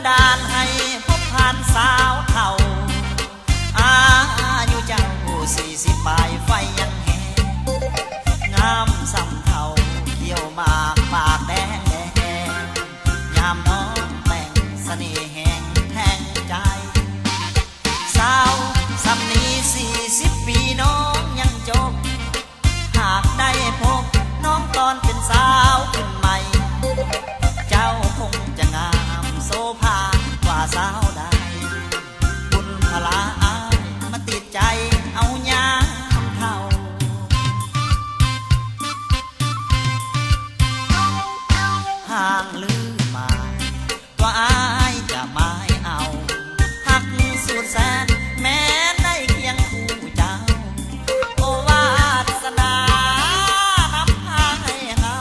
ดาลให้พบผ่านสาวเท่าอายุเจ้า40ปลายไฟยังแหงงามสำเท่าเขียวหมากปากแดงแดงยามน้องแต่งเสน่ห์แห่งแทงใจสาวสำนี40 ปีน้องยังจบหากได้พบน้องตอนเป็นสาวขึ้นใหม่เจ้าคงจะงามโสภากว่าสาวใดบุญพลาอายมาติดใจเอายามเท่าห่างลืมมาว่าอายจะไม่เอาหักสุดแสนแม้ได้เคียงคู่เจ้าโอวาสนานำพาให้เฮา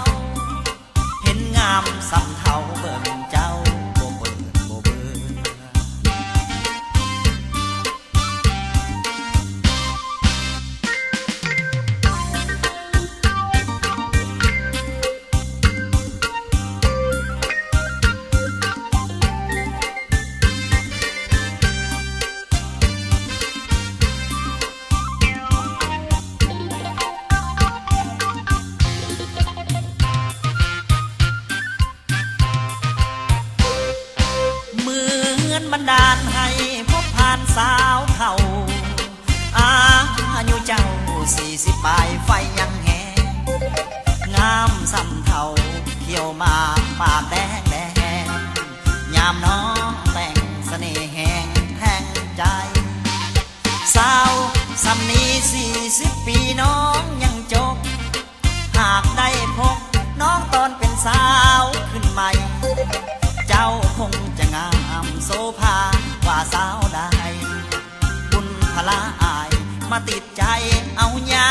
เห็นงามสำเท่าเบิ่งเจ้าบ่เบิ่งบ่เบิ่งบันดาลให้พบผ่านสาวเท่าอายุเจ้า40ปลายไฟยังแหงงามสำเท่าเขียวหมากปากแดงแดงยามน้องแต่งเสน่ห์แห่งแทงใจสาวสำนี40 ปีน้องยังจบหากได้พบน้องตอนเป็นสาวขึ้นใหม่เจ้าคงจะงามโสภากว่าสาวใดบุญพลาอายมาติดใจเอายา